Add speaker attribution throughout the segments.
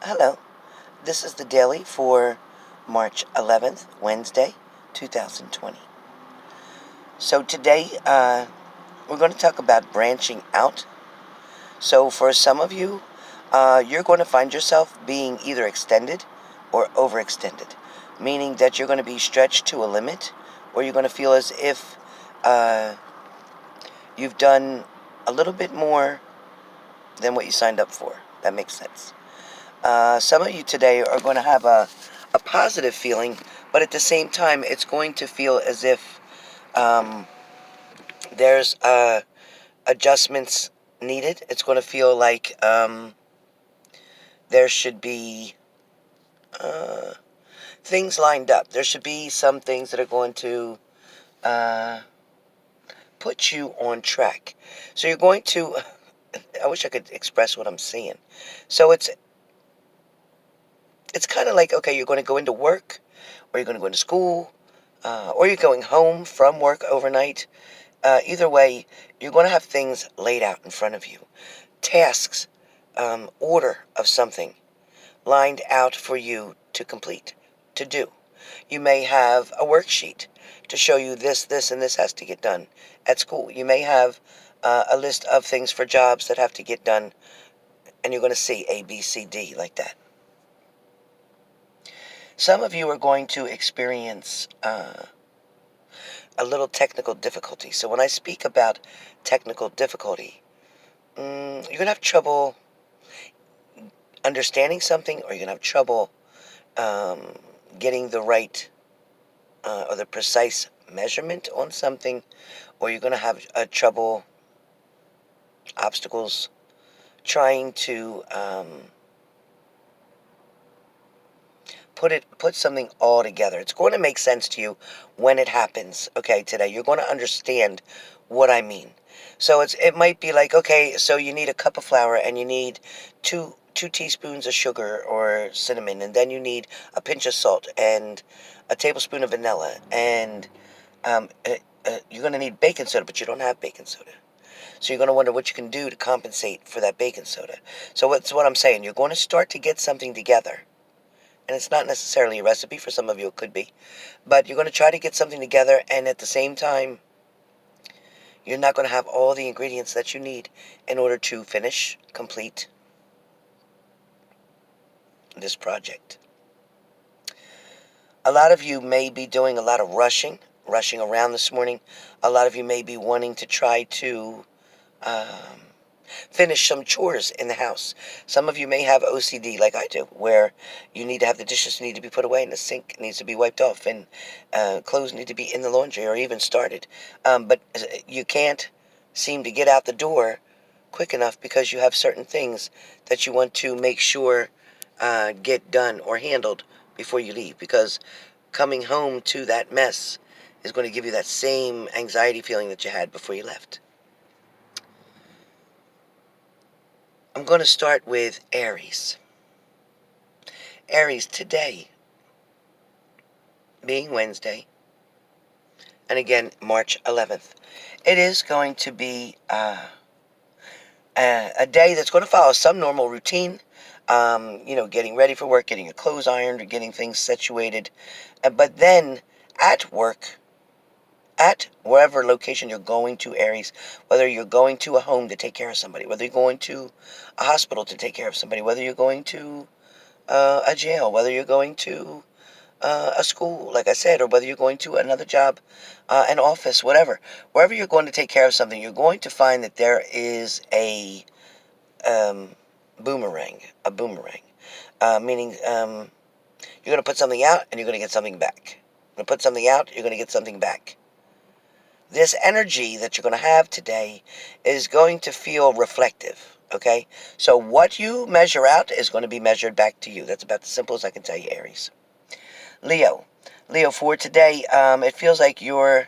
Speaker 1: Hello, this is the daily for March 11th, Wednesday, 2020. So today we're going to talk about branching out. So for some of you, you're going to find yourself being either extended or overextended, meaning that you're going to be stretched to a limit, or you're going to feel as if you've done a little bit more than what you signed up for. That makes sense. Some of you today are going to have a positive feeling, but at the same time, it's going to feel as if there's adjustments needed. It's going to feel like there should be things lined up. There should be some things that are going to put you on track. So you're going to, I wish I could express what I'm saying. So it's kind of like, okay, you're going to go into work, or you're going to go into school, or you're going home from work overnight. Either way, you're going to have things laid out in front of you. Tasks, order of something lined out for you to complete, to do. You may have a worksheet to show you this, and this has to get done at school. You may have a list of things for jobs that have to get done, and you're going to see A, B, C, D like that. Some of you are going to experience a little technical difficulty. So when I speak about technical difficulty, you're going to have trouble understanding something, or you're going to have trouble getting the right or the precise measurement on something, or you're going to have trouble, obstacles, trying to put something all together. It's going to make sense to you when it happens. Okay, today you're going to understand what I mean. So it might be like, okay, so you need a cup of flour, and you need two teaspoons of sugar or cinnamon, and then you need a pinch of salt and a tablespoon of vanilla, and you're going to need baking soda, but you don't have baking soda. So you're going to wonder what you can do to compensate for that baking soda. So what's what I'm saying. You're going to start to get something together. And it's not necessarily a recipe. For some of you, it could be. But you're going to try to get something together, and at the same time, you're not going to have all the ingredients that you need in order to complete this project. A lot of you may be doing a lot of rushing around this morning. A lot of you may be wanting to try to finish some chores in the house. Some of you may have OCD like I do, where you need to have the dishes need to be put away, and the sink needs to be wiped off, and clothes need to be in the laundry or even started. But you can't seem to get out the door quick enough because you have certain things that you want to make sure get done or handled before you leave, because coming home to that mess is going to give you that same anxiety feeling that you had before you left. I'm going to start with Aries. Aries, today, being Wednesday, and again, March 11th, it is going to be a day that's going to follow some normal routine. Getting ready for work, getting your clothes ironed, or getting things situated. But then, at work, at wherever location you're going to, Aries, whether you're going to a home to take care of somebody, whether you're going to a hospital to take care of somebody, whether you're going to a jail, whether you're going to a school, like I said, or whether you're going to another job, an office, whatever. Wherever you're going to take care of something, you're going to find that there is a boomerang, meaning you're going to put something out and you're going to get something back. You're going to put something out, you're going to get something back. This energy that you're going to have today is going to feel reflective, okay? So what you measure out is going to be measured back to you. That's about as simple as I can tell you, Aries. Leo, for today, it feels like you're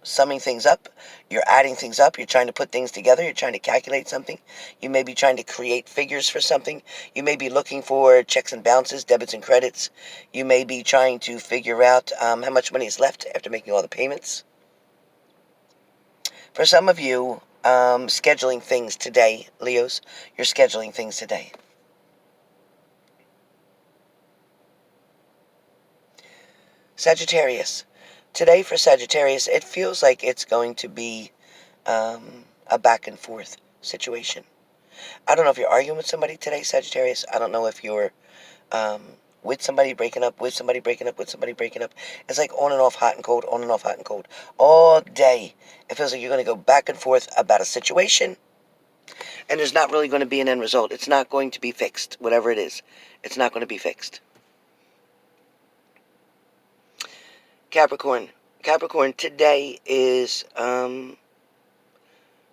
Speaker 1: summing things up. You're adding things up. You're trying to put things together. You're trying to calculate something. You may be trying to create figures for something. You may be looking for checks and balances, debits and credits. You may be trying to figure out how much money is left after making all the payments. For some of you, scheduling things today, Leos, you're scheduling things today. Sagittarius. Today for Sagittarius, it feels like it's going to be a back and forth situation. I don't know if you're arguing with somebody today, Sagittarius. I don't know if you're um, with somebody breaking up, with somebody breaking up, with somebody breaking up. It's like on and off, hot and cold, on and off, hot and cold. All day, it feels like you're going to go back and forth about a situation, and there's not really going to be an end result. It's not going to be fixed, whatever it is. It's not going to be fixed. Capricorn. Capricorn, today is,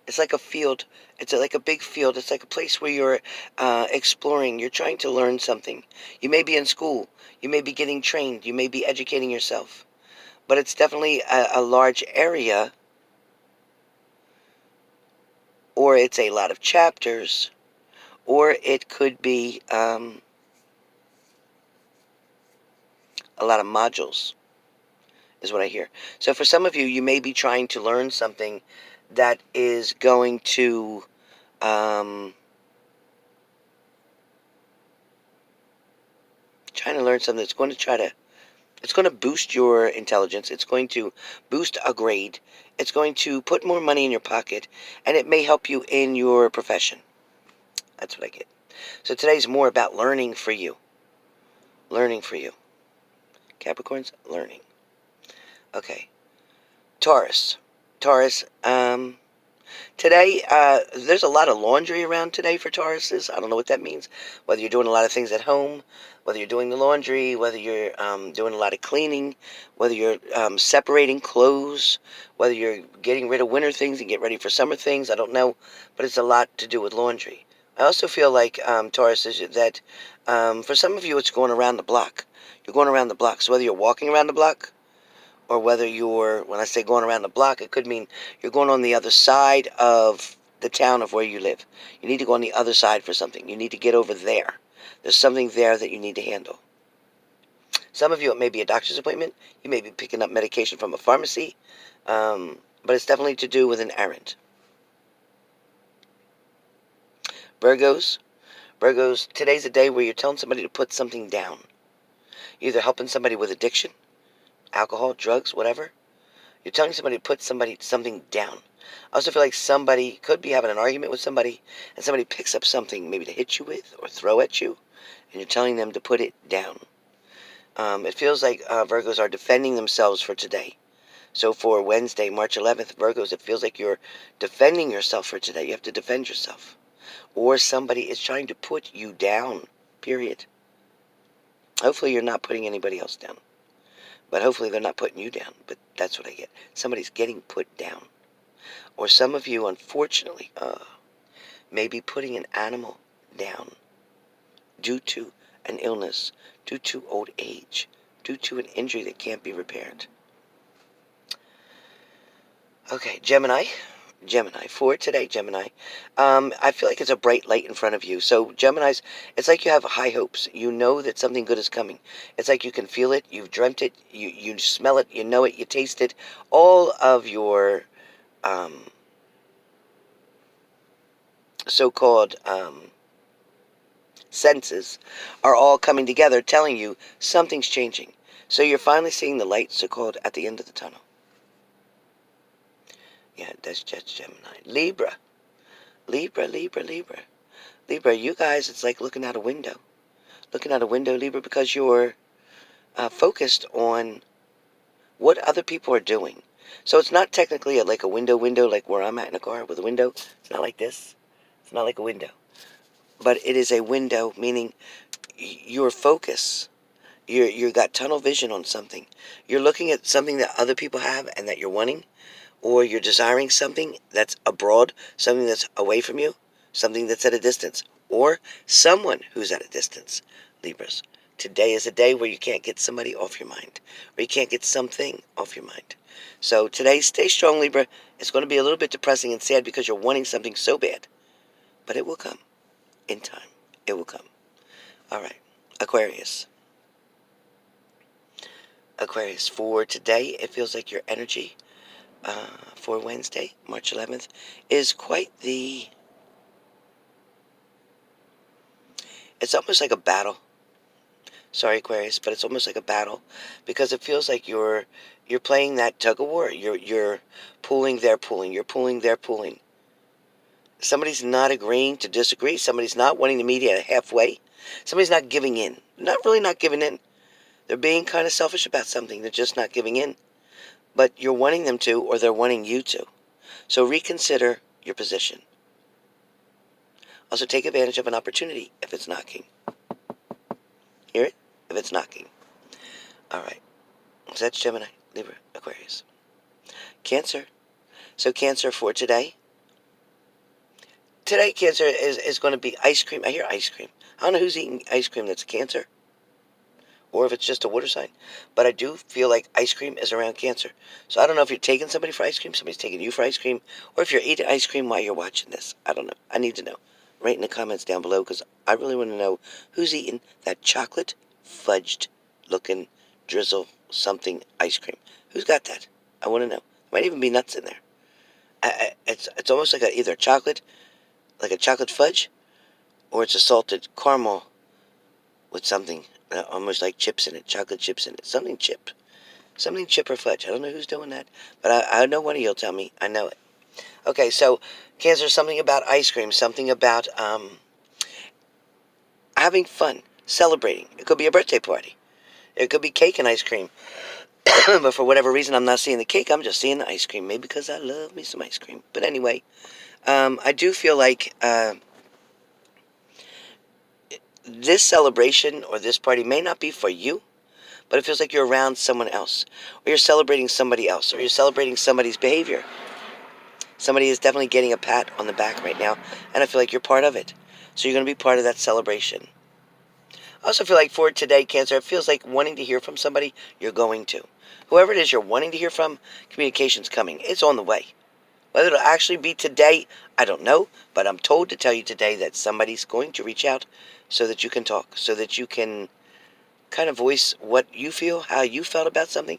Speaker 1: it's like a field. It's like a big field. It's like a place where you're exploring. You're trying to learn something. You may be in school. You may be getting trained. You may be educating yourself. But it's definitely a large area, or it's a lot of chapters, or it could be a lot of modules, is what I hear. So for some of you, you may be trying to learn something that is going to trying to learn something that's going to it's going to boost your intelligence. It's going to boost a grade. It's going to put more money in your pocket, and it may help you in your profession. That's what I get. So today's more about learning for you. Learning for you. Capricorn's learning. Okay. Taurus. Taurus, today, there's a lot of laundry around today for Tauruses. I don't know what that means. Whether you're doing a lot of things at home, whether you're doing the laundry, whether you're doing a lot of cleaning, whether you're separating clothes, whether you're getting rid of winter things and get ready for summer things. I don't know, but it's a lot to do with laundry. I also feel like, Taurus, is that for some of you, it's going around the block. You're going around the block. So whether you're walking around the block, or whether you're, when I say going around the block, it could mean you're going on the other side of the town of where you live. You need to go on the other side for something. You need to get over there. There's something there that you need to handle. Some of you, it may be a doctor's appointment. You may be picking up medication from a pharmacy. But it's definitely to do with an errand. Virgos. Virgos, today's a day where you're telling somebody to put something down. You're either helping somebody with addiction, alcohol, drugs, whatever. You're telling somebody to put something down. I also feel like somebody could be having an argument with somebody, and somebody picks up something maybe to hit you with or throw at you, and you're telling them to put it down. It feels like Virgos are defending themselves for today. So for Wednesday, March 11th, Virgos, it feels like you're defending yourself for today. You have to defend yourself. Or somebody is trying to put you down, period. Hopefully you're not putting anybody else down. But hopefully they're not putting you down. But that's what I get. Somebody's getting put down. Or some of you, unfortunately, may be putting an animal down due to an illness, due to old age, due to an injury that can't be repaired. Okay, Gemini. Gemini. For today, Gemini. I feel like it's a bright light in front of you. So, Geminis, it's like you have high hopes. You know that something good is coming. It's like you can feel it. You've dreamt it. You smell it. You know it. You taste it. All of your so-called senses are all coming together, telling you something's changing. So you're finally seeing the light, so-called, at the end of the tunnel. Yeah, that's just Gemini. Libra. Libra, Libra, Libra. Libra, you guys, it's like looking out a window. Looking out a window, Libra, because you're focused on what other people are doing. So it's not technically like a window like where I'm at in a car with a window. It's not like this. It's not like a window. But it is a window, meaning your focus. You got tunnel vision on something. You're looking at something that other people have and that you're wanting, or you're desiring something that's abroad, something that's away from you, something that's at a distance, or someone who's at a distance. Libras, today is a day where you can't get somebody off your mind, or you can't get something off your mind. So today, stay strong, Libra. It's going to be a little bit depressing and sad because you're wanting something so bad, but it will come in time. It will come. All right, Aquarius. Aquarius, for today, it feels like your energy for Wednesday, March 11th, is quite it's almost like a battle. Sorry, Aquarius, but it's almost like a battle, because it feels like you're playing that tug of war. You're pulling, they're pulling. You're pulling, they're pulling. Somebody's not agreeing to disagree. Somebody's not wanting to meet you halfway. Somebody's not giving in. Not giving in. They're being kind of selfish about something. They're just not giving in. But you're wanting them to, or they're wanting you to. So reconsider your position. Also, take advantage of an opportunity if it's knocking. Hear it? If it's knocking. All right. So that's Gemini, Libra, Aquarius. Cancer. So Cancer for today. Today, Cancer is going to be ice cream. I hear ice cream. I don't know who's eating ice cream that's a Cancer, or if it's just a water sign. But I do feel like ice cream is around Cancer. So I don't know if you're taking somebody for ice cream, somebody's taking you for ice cream, or if you're eating ice cream while you're watching this. I don't know. I need to know. Write in the comments down below, because I really want to know who's eating that chocolate fudged looking drizzle something ice cream. Who's got that? I want to know. There might even be nuts in there. It's almost like either chocolate, like a chocolate fudge, or it's a salted caramel with something almost like chips in it, chocolate chips in it, something chip or fudge. I don't know who's doing that, but I know one of you'll tell me. I know it. Okay, so Cancer, something about ice cream, something about having fun, celebrating. It could be a birthday party. It could be cake and ice cream. But for whatever reason, I'm not seeing the cake. I'm just seeing the ice cream. Maybe because I love me some ice cream. But anyway, I do feel like this celebration or this party may not be for you, but it feels like you're around someone else, or you're celebrating somebody else, or you're celebrating somebody's behavior. Somebody is definitely getting a pat on the back right now, and I feel like you're part of it. So you're going to be part of that celebration. I also feel like for today, Cancer, it feels like wanting to hear from somebody, you're going to. Whoever it is you're wanting to hear from, communication's coming. It's on the way. Whether it'll actually be today, I don't know, but I'm told to tell you today that somebody's going to reach out so that you can talk, so that you can kind of voice what you feel, how you felt about something,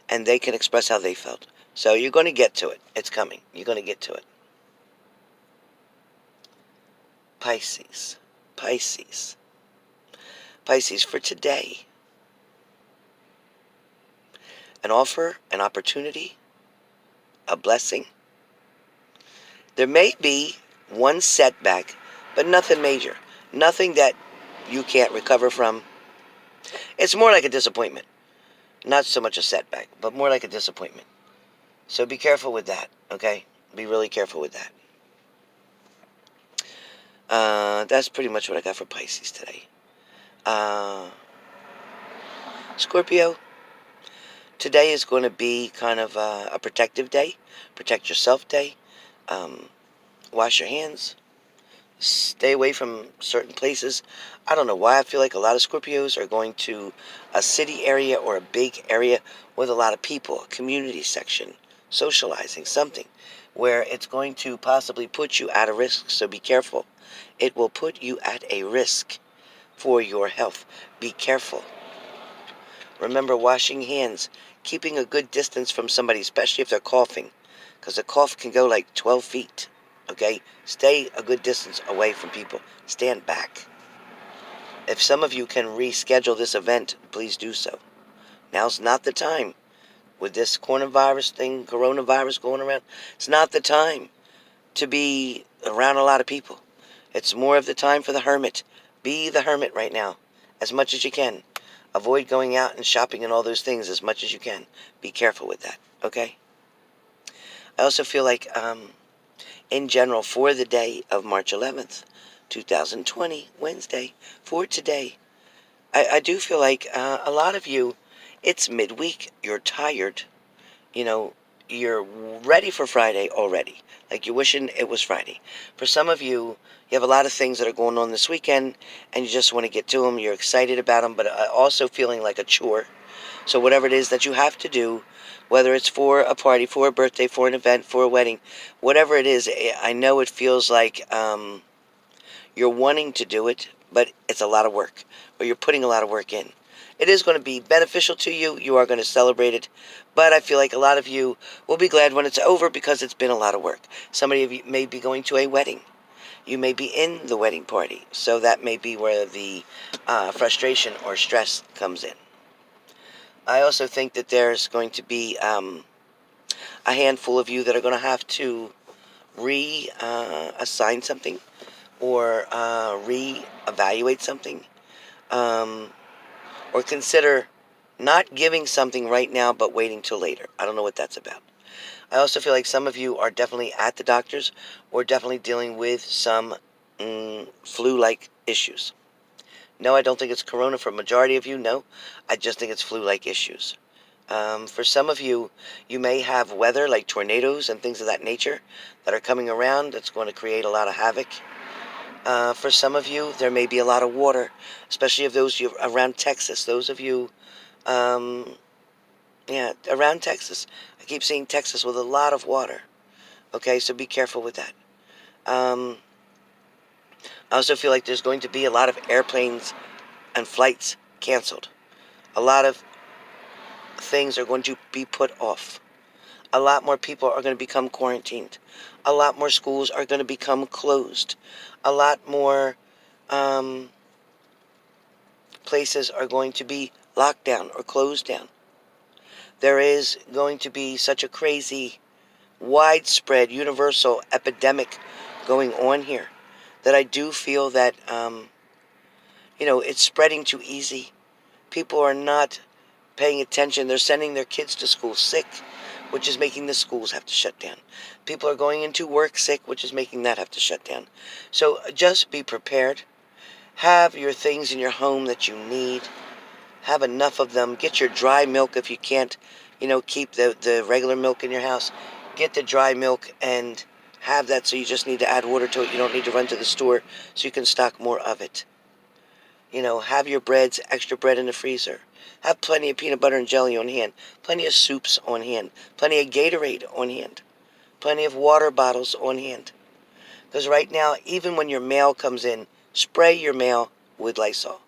Speaker 1: and they can express how they felt. So you're going to get to it. It's coming. You're going to get to it. Pisces. Pisces for today. An offer, an opportunity, a blessing. There may be one setback, but nothing major. Nothing that you can't recover from. It's more like a disappointment. Not so much a setback, but more like a disappointment. So be careful with that, okay? Be really careful with that. That's pretty much what I got for Pisces today. Scorpio, today is going to be kind of a protective day. Protect yourself day. Wash your hands. Stay away from certain places. I don't know why I feel like a lot of Scorpios are going to a city area or a big area with a lot of people, a community section, socializing, something where it's going to possibly put you at a risk. So be careful. It will put you at a risk for your health. Be careful. Remember washing hands, keeping a good distance from somebody, especially if they're coughing, because a cough can go like 12 feet. Okay? Stay a good distance away from people. Stand back. If some of you can reschedule this event, please do so. Now's not the time. With this coronavirus going around, it's not the time to be around a lot of people. It's more of the time for the hermit. Be the hermit right now, as much as you can. Avoid going out and shopping and all those things as much as you can. Be careful with that, okay? I also feel like, in general, for the day of March 11th, 2020, Wednesday, for today, I do feel like a lot of you, it's midweek, you're tired, you're ready for Friday already. Like you're wishing it was Friday. For some of you, you have a lot of things that are going on this weekend, and you just want to get to them. You're excited about them, but also feeling like a chore. So whatever it is that you have to do, whether it's for a party, for a birthday, for an event, for a wedding, whatever it is, I know it feels like you're wanting to do it, but it's a lot of work, or you're putting a lot of work in. It is going to be beneficial to you. You are going to celebrate it. But I feel like a lot of you will be glad when it's over because it's been a lot of work. Somebody of you may be going to a wedding. You may be in the wedding party, so that may be where the frustration or stress comes in. I also think that there's going to be a handful of you that are going to have to assign something or re-evaluate something, or consider not giving something right now but waiting till later. I don't know what that's about. I also feel like some of you are definitely at the doctor's or definitely dealing with some flu-like issues. No, I don't think it's corona for a majority of you. No, I just think it's flu-like issues. For some of you, you may have weather like tornadoes and things of that nature that are coming around that's going to create a lot of havoc. For some of you, there may be a lot of water, especially of those you around Texas. Those of you, around Texas. I keep seeing Texas with a lot of water. Okay, so be careful with that. I also feel like there's going to be a lot of airplanes and flights canceled. A lot of things are going to be put off. A lot more people are going to become quarantined. A lot more schools are going to become closed. A lot more places are going to be locked down or closed down. There is going to be such a crazy, widespread, universal epidemic going on here that I do feel that, it's spreading too easy. People are not paying attention. They're sending their kids to school sick, which is making the schools have to shut down. People are going into work sick, which is making that have to shut down. So just be prepared. Have your things in your home that you need. Have enough of them. Get your dry milk if you can't, keep the regular milk in your house. Get the dry milk and have that, so you just need to add water to it. You don't need to run to the store, so you can stock more of it. Have your breads, extra bread in the freezer. Have plenty of peanut butter and jelly on hand. Plenty of soups on hand. Plenty of Gatorade on hand. Plenty of water bottles on hand. Because right now, even when your mail comes in, spray your mail with Lysol.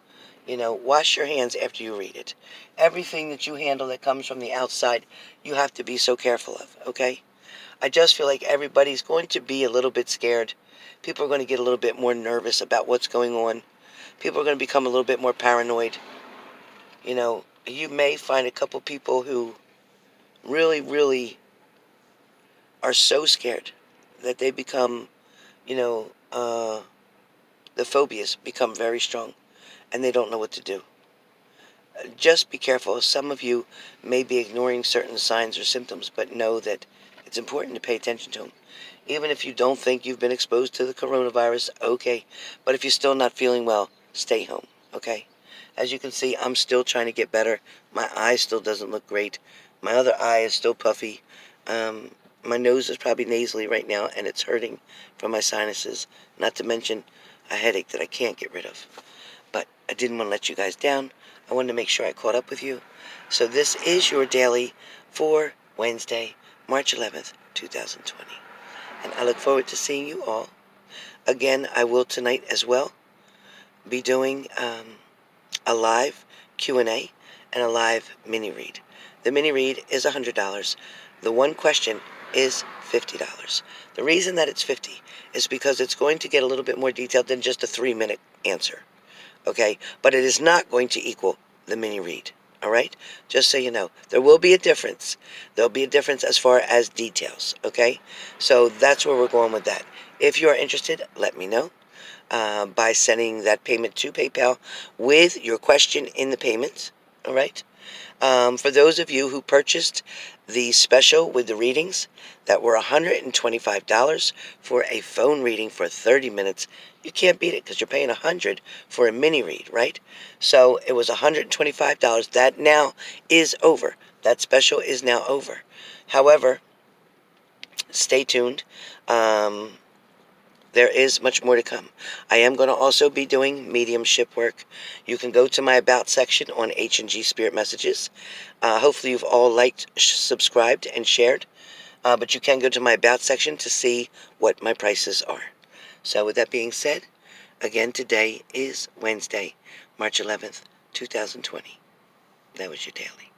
Speaker 1: Wash your hands after you read it. Everything that you handle that comes from the outside, you have to be so careful of, okay? I just feel like everybody's going to be a little bit scared. People are going to get a little bit more nervous about what's going on. People are going to become a little bit more paranoid. You may find a couple people who really, really are so scared that they become, the phobias become very strong and they don't know what to do. Just be careful. Some of you may be ignoring certain signs or symptoms, but know that it's important to pay attention to them. Even if you don't think you've been exposed to the coronavirus, okay. But if you're still not feeling well, stay home, okay? As you can see, I'm still trying to get better. My eye still doesn't look great. My other eye is still puffy. My nose is probably nasally right now, and it's hurting from my sinuses. Not to mention a headache that I can't get rid of. But I didn't want to let you guys down. I wanted to make sure I caught up with you. So this is your daily for Wednesday, March 11th, 2020. And I look forward to seeing you all. Again, I will tonight as well be doing a live Q&A and a live mini-read. The mini-read is $100. The one question is $50. The reason that it's $50 is because it's going to get a little bit more detailed than just a 3-minute answer. Okay? But it is not going to equal the mini-read. All right? Just so you know. There will be a difference. There'll be a difference as far as details. Okay? So that's where we're going with that. If you are interested, let me know by sending that payment to PayPal with your question in the payment. All right? For those of you who purchased the special with the readings that were $125 for a phone reading for 30 minutes, you can't beat it because you're paying $100 for a mini read, right? So it was $125. That now is over. That special is now over. However, stay tuned. There is much more to come. I am going to also be doing mediumship work. You can go to my About section on H&G Spirit Messages. Hopefully you've all liked, subscribed, and shared. But you can go to my About section to see what my prices are. So with that being said, again, today is Wednesday, March 11th, 2020. That was your daily.